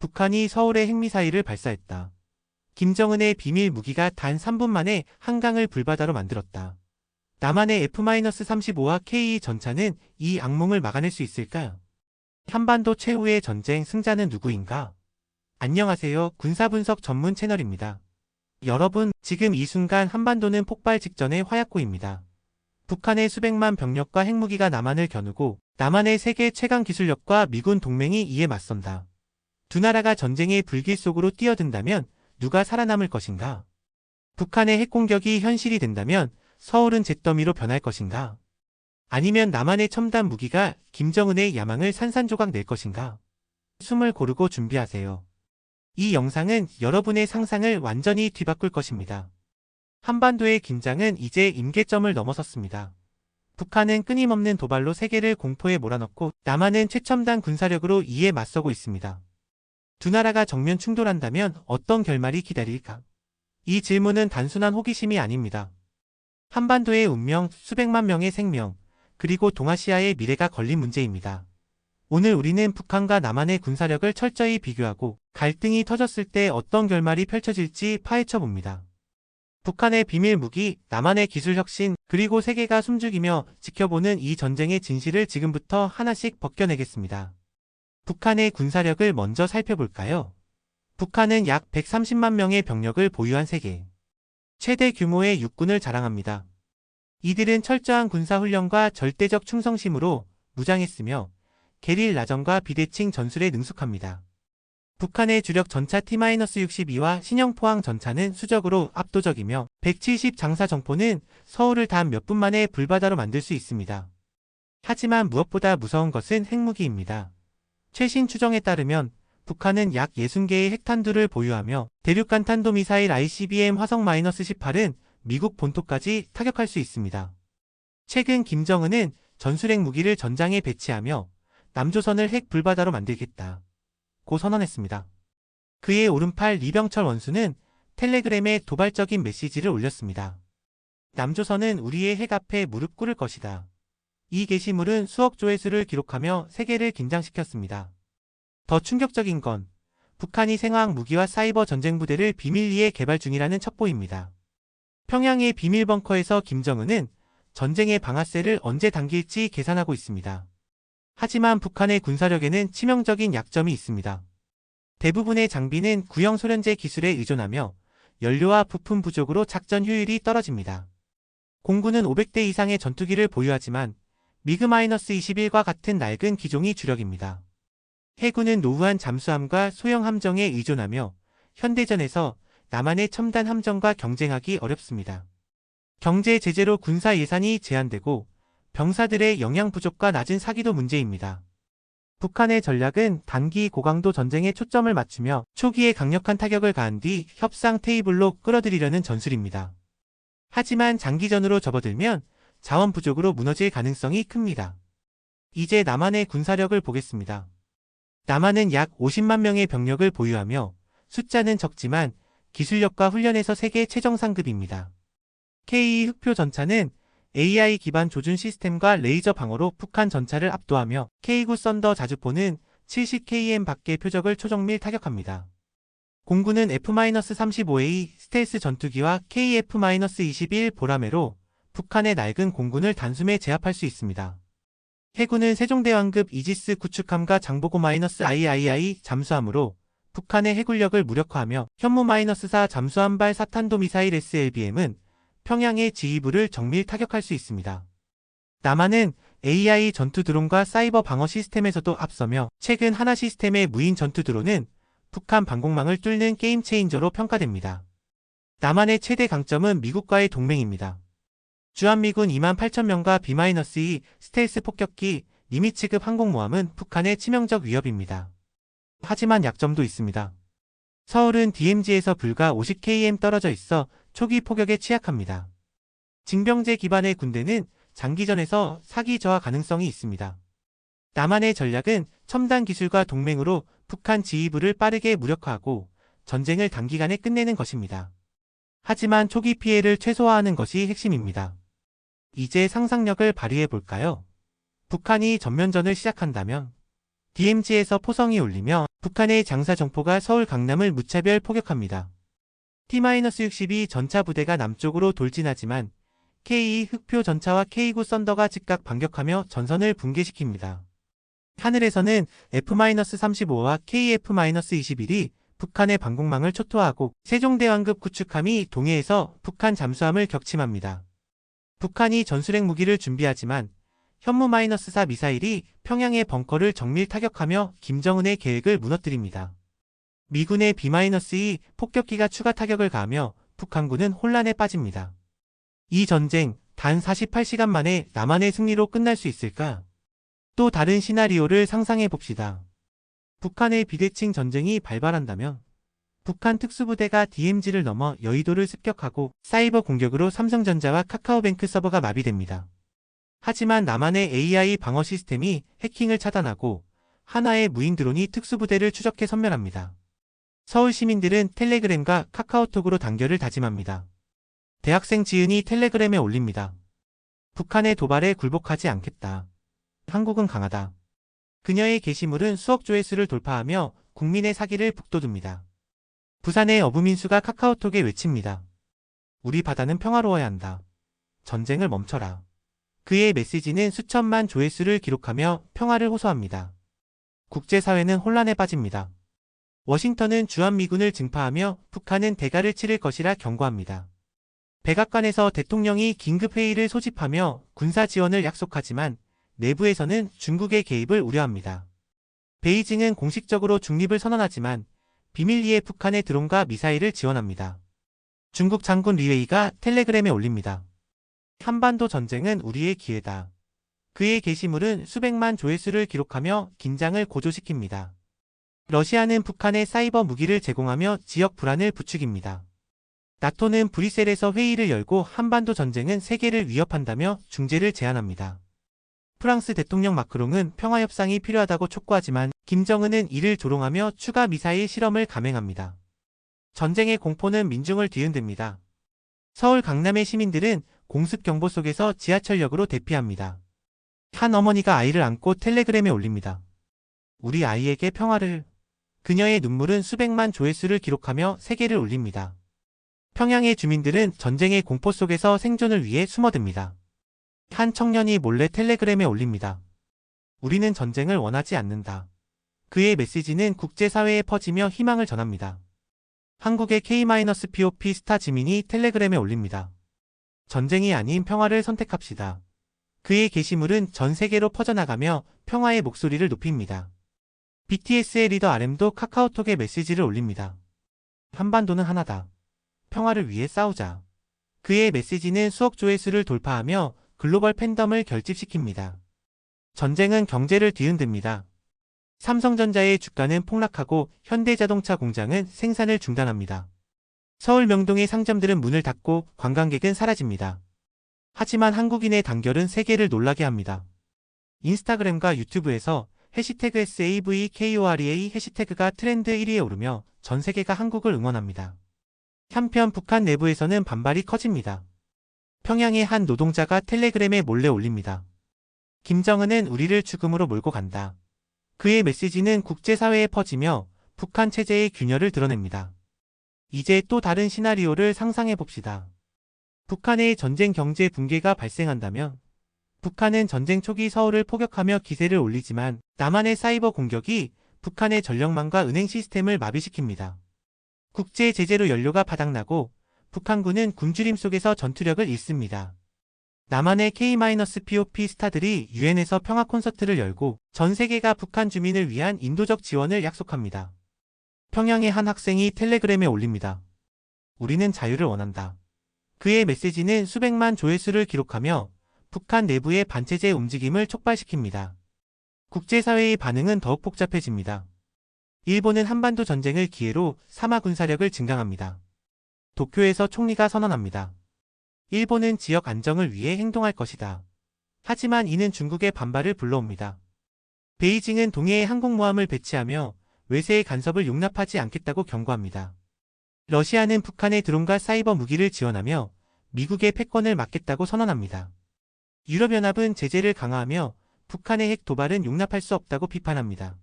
북한이 서울에 핵미사일을 발사했다. 김정은의 비밀 무기가 단 3분 만에 한강을 불바다로 만들었다. 남한의 F-35와 K 전차는 이 악몽을 막아낼 수 있을까? 한반도 최후의 전쟁 승자는 누구인가? 안녕하세요. 군사분석 전문 채널입니다. 여러분, 지금 이 순간 한반도는 폭발 직전의 화약고입니다. 북한의 수백만 병력과 핵무기가 남한을 겨누고 남한의 세계 최강 기술력과 미군 동맹이 이에 맞선다. 두 나라가 전쟁의 불길 속으로 뛰어든다면 누가 살아남을 것인가? 북한의 핵공격이 현실이 된다면 서울은 잿더미로 변할 것인가? 아니면 남한의 첨단 무기가 김정은의 야망을 산산조각 낼 것인가? 숨을 고르고 준비하세요. 이 영상은 여러분의 상상을 완전히 뒤바꿀 것입니다. 한반도의 긴장은 이제 임계점을 넘어섰습니다. 북한은 끊임없는 도발로 세계를 공포에 몰아넣고 남한은 최첨단 군사력으로 이에 맞서고 있습니다. 두 나라가 정면 충돌한다면 어떤 결말이 기다릴까? 이 질문은 단순한 호기심이 아닙니다. 한반도의 운명, 수백만 명의 생명, 그리고 동아시아의 미래가 걸린 문제입니다. 오늘 우리는 북한과 남한의 군사력을 철저히 비교하고 갈등이 터졌을 때 어떤 결말이 펼쳐질지 파헤쳐봅니다. 북한의 비밀 무기, 남한의 기술 혁신, 그리고 세계가 숨죽이며 지켜보는 이 전쟁의 진실을 지금부터 하나씩 벗겨내겠습니다. 북한의 군사력을 먼저 살펴볼까요? 북한은 약 130만 명의 병력을 보유한 세계 최대 규모의 육군을 자랑합니다. 이들은 철저한 군사훈련과 절대적 충성심으로 무장했으며 게릴라전과 비대칭 전술에 능숙합니다. 북한의 주력 전차 T-62와 신형 포항 전차는 수적으로 압도적이며 170 장사 정포는 서울을 단 몇 분 만에 불바다로 만들 수 있습니다. 하지만 무엇보다 무서운 것은 핵무기입니다. 최신 추정에 따르면 북한은 약 60개의 핵탄두를 보유하며 대륙간 탄도미사일 ICBM 화성-18은 미국 본토까지 타격할 수 있습니다. 최근 김정은은 전술핵 무기를 전장에 배치하며 남조선을 핵 불바다로 만들겠다 고 선언했습니다. 그의 오른팔 리병철 원수는 텔레그램에 도발적인 메시지를 올렸습니다. 남조선은 우리의 핵 앞에 무릎 꿇을 것이다. 이 게시물은 수억 조회수를 기록하며 세계를 긴장시켰습니다. 더 충격적인 건 북한이 생화학 무기와 사이버 전쟁 부대를 비밀리에 개발 중이라는 첩보입니다. 평양의 비밀 벙커에서 김정은은 전쟁의 방아쇠를 언제 당길지 계산하고 있습니다. 하지만 북한의 군사력에는 치명적인 약점이 있습니다. 대부분의 장비는 구형 소련제 기술에 의존하며 연료와 부품 부족으로 작전 효율이 떨어집니다. 공군은 500대 이상의 전투기를 보유하지만 미그-21과 같은 낡은 기종이 주력입니다. 해군은 노후한 잠수함과 소형 함정에 의존하며 현대전에서 남한의 첨단 함정과 경쟁하기 어렵습니다. 경제 제재로 군사 예산이 제한되고 병사들의 영양 부족과 낮은 사기도 문제입니다. 북한의 전략은 단기 고강도 전쟁에 초점을 맞추며 초기에 강력한 타격을 가한 뒤 협상 테이블로 끌어들이려는 전술입니다. 하지만 장기전으로 접어들면 자원 부족으로 무너질 가능성이 큽니다. 이제 남한의 군사력을 보겠습니다. 남한은 약 50만 명의 병력을 보유하며 숫자는 적지만 기술력과 훈련에서 세계 최정상급입니다. K 흑표 전차는 AI 기반 조준 시스템과 레이저 방어로 북한 전차를 압도하며 K9 썬더 자주포는 70km 밖의 표적을 초정밀 타격합니다. 공군은 F-35A 스텔스 전투기와 KF-21 보라매로 북한의 낡은 공군을 단숨에 제압할 수 있습니다. 해군은 세종대왕급 이지스 구축함과 장보고-III 잠수함으로 북한의 해군력을 무력화하며 현무-4 잠수함발 사탄도미사일 SLBM은 평양의 지휘부를 정밀 타격할 수 있습니다. 남한은 AI 전투 드론과 사이버 방어 시스템에서도 앞서며 최근 하나 시스템의 무인 전투 드론은 북한 방공망을 뚫는 게임 체인저로 평가됩니다. 남한의 최대 강점은 미국과의 동맹입니다. 주한미군 28,000명과 B-2 스텔스 폭격기 니미츠급 항공모함은 북한의 치명적 위협입니다. 하지만 약점도 있습니다. 서울은 DMZ에서 불과 50km 떨어져 있어 초기 포격에 취약합니다. 징병제 기반의 군대는 장기전에서 사기 저하 가능성이 있습니다. 남한의 전략은 첨단 기술과 동맹으로 북한 지휘부를 빠르게 무력화하고 전쟁을 단기간에 끝내는 것입니다. 하지만 초기 피해를 최소화하는 것이 핵심입니다. 이제 상상력을 발휘해 볼까요? 북한이 전면전을 시작한다면 DMZ에서 포성이 울리며 북한의 장사 정포가 서울 강남을 무차별 포격합니다. T-62 전차 부대가 남쪽으로 돌진하지만 K2 흑표 전차와 K9 썬더가 즉각 반격하며 전선을 붕괴시킵니다. 하늘에서는 F-35와 KF-21이 북한의 방공망을 초토화하고 세종대왕급 구축함이 동해에서 북한 잠수함을 격침합니다. 북한이 전술핵 무기를 준비하지만 현무-4 미사일이 평양의 벙커를 정밀 타격하며 김정은의 계획을 무너뜨립니다. 미군의 B-2 폭격기가 추가 타격을 가하며 북한군은 혼란에 빠집니다. 이 전쟁 단 48시간 만에 남한의 승리로 끝날 수 있을까? 또 다른 시나리오를 상상해 봅시다. 북한의 비대칭 전쟁이 발발한다면 북한 특수부대가 DMZ를 넘어 여의도를 습격하고 사이버 공격으로 삼성전자와 카카오뱅크 서버가 마비됩니다. 하지만 남한의 AI 방어 시스템이 해킹을 차단하고 하나의 무인 드론이 특수부대를 추적해 섬멸합니다. 서울 시민들은 텔레그램과 카카오톡으로 단결을 다짐합니다. 대학생 지은이 텔레그램에 올립니다. 북한의 도발에 굴복하지 않겠다. 한국은 강하다. 그녀의 게시물은 수억 조회수를 돌파하며 국민의 사기를 북돋웁니다. 부산의 어부민수가 카카오톡에 외칩니다. 우리 바다는 평화로워야 한다. 전쟁을 멈춰라. 그의 메시지는 수천만 조회수를 기록하며 평화를 호소합니다. 국제사회는 혼란에 빠집니다. 워싱턴은 주한미군을 증파하며 북한은 대가를 치를 것이라 경고합니다. 백악관에서 대통령이 긴급회의를 소집하며 군사 지원을 약속하지만 내부에서는 중국의 개입을 우려합니다. 베이징은 공식적으로 중립을 선언하지만 비밀리에 북한의 드론과 미사일을 지원합니다. 중국 장군 리웨이가 텔레그램에 올립니다. 한반도 전쟁은 우리의 기회다. 그의 게시물은 수백만 조회수를 기록하며 긴장을 고조시킵니다. 러시아는 북한에 사이버 무기를 제공하며 지역 불안을 부추깁니다. 나토는 브뤼셀에서 회의를 열고 한반도 전쟁은 세계를 위협한다며 중재를 제안합니다. 프랑스 대통령 마크롱은 평화협상이 필요하다고 촉구하지만 김정은은 이를 조롱하며 추가 미사일 실험을 감행합니다. 전쟁의 공포는 민중을 뒤흔듭니다. 서울 강남의 시민들은 공습경보 속에서 지하철역으로 대피합니다. 한 어머니가 아이를 안고 텔레그램에 올립니다. 우리 아이에게 평화를. 그녀의 눈물은 수백만 조회수를 기록하며 세계를 울립니다. 평양의 주민들은 전쟁의 공포 속에서 생존을 위해 숨어듭니다. 한 청년이 몰래 텔레그램에 올립니다. 우리는 전쟁을 원하지 않는다. 그의 메시지는 국제사회에 퍼지며 희망을 전합니다. 한국의 K-POP 스타 지민이 텔레그램에 올립니다. 전쟁이 아닌 평화를 선택합시다. 그의 게시물은 전 세계로 퍼져나가며 평화의 목소리를 높입니다. BTS의 리더 RM도 카카오톡에 메시지를 올립니다. 한반도는 하나다. 평화를 위해 싸우자. 그의 메시지는 수억 조회수를 돌파하며 글로벌 팬덤을 결집시킵니다. 전쟁은 경제를 뒤흔듭니다. 삼성전자의 주가는 폭락하고 현대자동차 공장은 생산을 중단합니다. 서울 명동의 상점들은 문을 닫고 관광객은 사라집니다. 하지만 한국인의 단결은 세계를 놀라게 합니다. 인스타그램과 유튜브에서 해시태그 SAVKOREA 해시태그가 트렌드 1위에 오르며 전 세계가 한국을 응원합니다. 한편 북한 내부에서는 반발이 커집니다. 평양의 한 노동자가 텔레그램에 몰래 올립니다. 김정은은 우리를 죽음으로 몰고 간다. 그의 메시지는 국제사회에 퍼지며 북한 체제의 균열을 드러냅니다. 이제 또 다른 시나리오를 상상해 봅시다. 북한의 전쟁 경제 붕괴가 발생한다면 북한은 전쟁 초기 서울을 포격하며 기세를 올리지만 남한의 사이버 공격이 북한의 전력망과 은행 시스템을 마비시킵니다. 국제 제재로 연료가 바닥나고 북한군은 굶주림 속에서 전투력을 잃습니다. 남한의 K-POP 스타들이 유엔에서 평화 콘서트를 열고 전 세계가 북한 주민을 위한 인도적 지원을 약속합니다. 평양의 한 학생이 텔레그램에 올립니다. 우리는 자유를 원한다. 그의 메시지는 수백만 조회수를 기록하며 북한 내부의 반체제 움직임을 촉발시킵니다. 국제사회의 반응은 더욱 복잡해집니다. 일본은 한반도 전쟁을 기회로 사마 군사력을 증강합니다. 도쿄에서 총리가 선언합니다. 일본은 지역 안정을 위해 행동할 것이다. 하지만 이는 중국의 반발을 불러옵니다. 베이징은 동해에 항공모함을 배치하며 외세의 간섭을 용납하지 않겠다고 경고합니다. 러시아는 북한의 드론과 사이버 무기를 지원하며 미국의 패권을 막겠다고 선언합니다. 유럽연합은 제재를 강화하며 북한의 핵 도발은 용납할 수 없다고 비판합니다.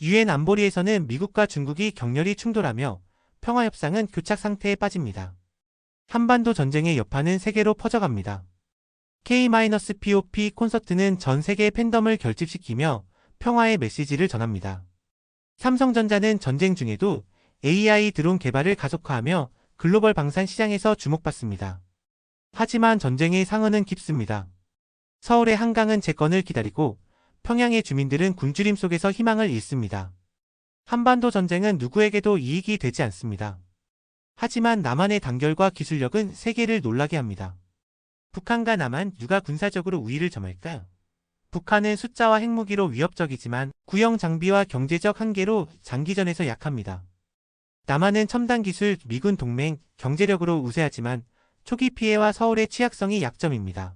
유엔 안보리에서는 미국과 중국이 격렬히 충돌하며 평화협상은 교착 상태에 빠집니다. 한반도 전쟁의 여파는 세계로 퍼져갑니다. K-POP 콘서트는 전 세계의 팬덤을 결집시키며 평화의 메시지를 전합니다. 삼성전자는 전쟁 중에도 AI 드론 개발을 가속화하며 글로벌 방산 시장에서 주목받습니다. 하지만 전쟁의 상흔은 깊습니다. 서울의 한강은 재건을 기다리고 평양의 주민들은 굶주림 속에서 희망을 잃습니다. 한반도 전쟁은 누구에게도 이익이 되지 않습니다. 하지만 남한의 단결과 기술력은 세계를 놀라게 합니다. 북한과 남한 누가 군사적으로 우위를 점할까요? 북한은 숫자와 핵무기로 위협적이지만 구형 장비와 경제적 한계로 장기전에서 약합니다. 남한은 첨단 기술, 미군 동맹, 경제력으로 우세하지만 초기 피해와 서울의 취약성이 약점입니다.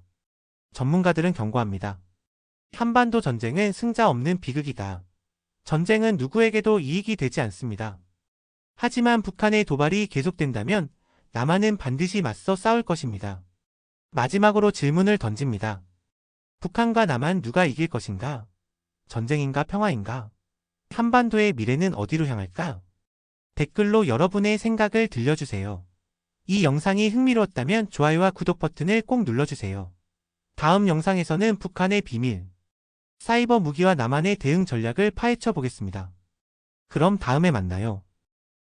전문가들은 경고합니다. 한반도 전쟁은 승자 없는 비극이다. 전쟁은 누구에게도 이익이 되지 않습니다. 하지만 북한의 도발이 계속된다면 남한은 반드시 맞서 싸울 것입니다. 마지막으로 질문을 던집니다. 북한과 남한 누가 이길 것인가? 전쟁인가 평화인가? 한반도의 미래는 어디로 향할까? 댓글로 여러분의 생각을 들려주세요. 이 영상이 흥미로웠다면 좋아요와 구독 버튼을 꼭 눌러주세요. 다음 영상에서는 북한의 비밀, 사이버 무기와 남한의 대응 전략을 파헤쳐 보겠습니다. 그럼 다음에 만나요.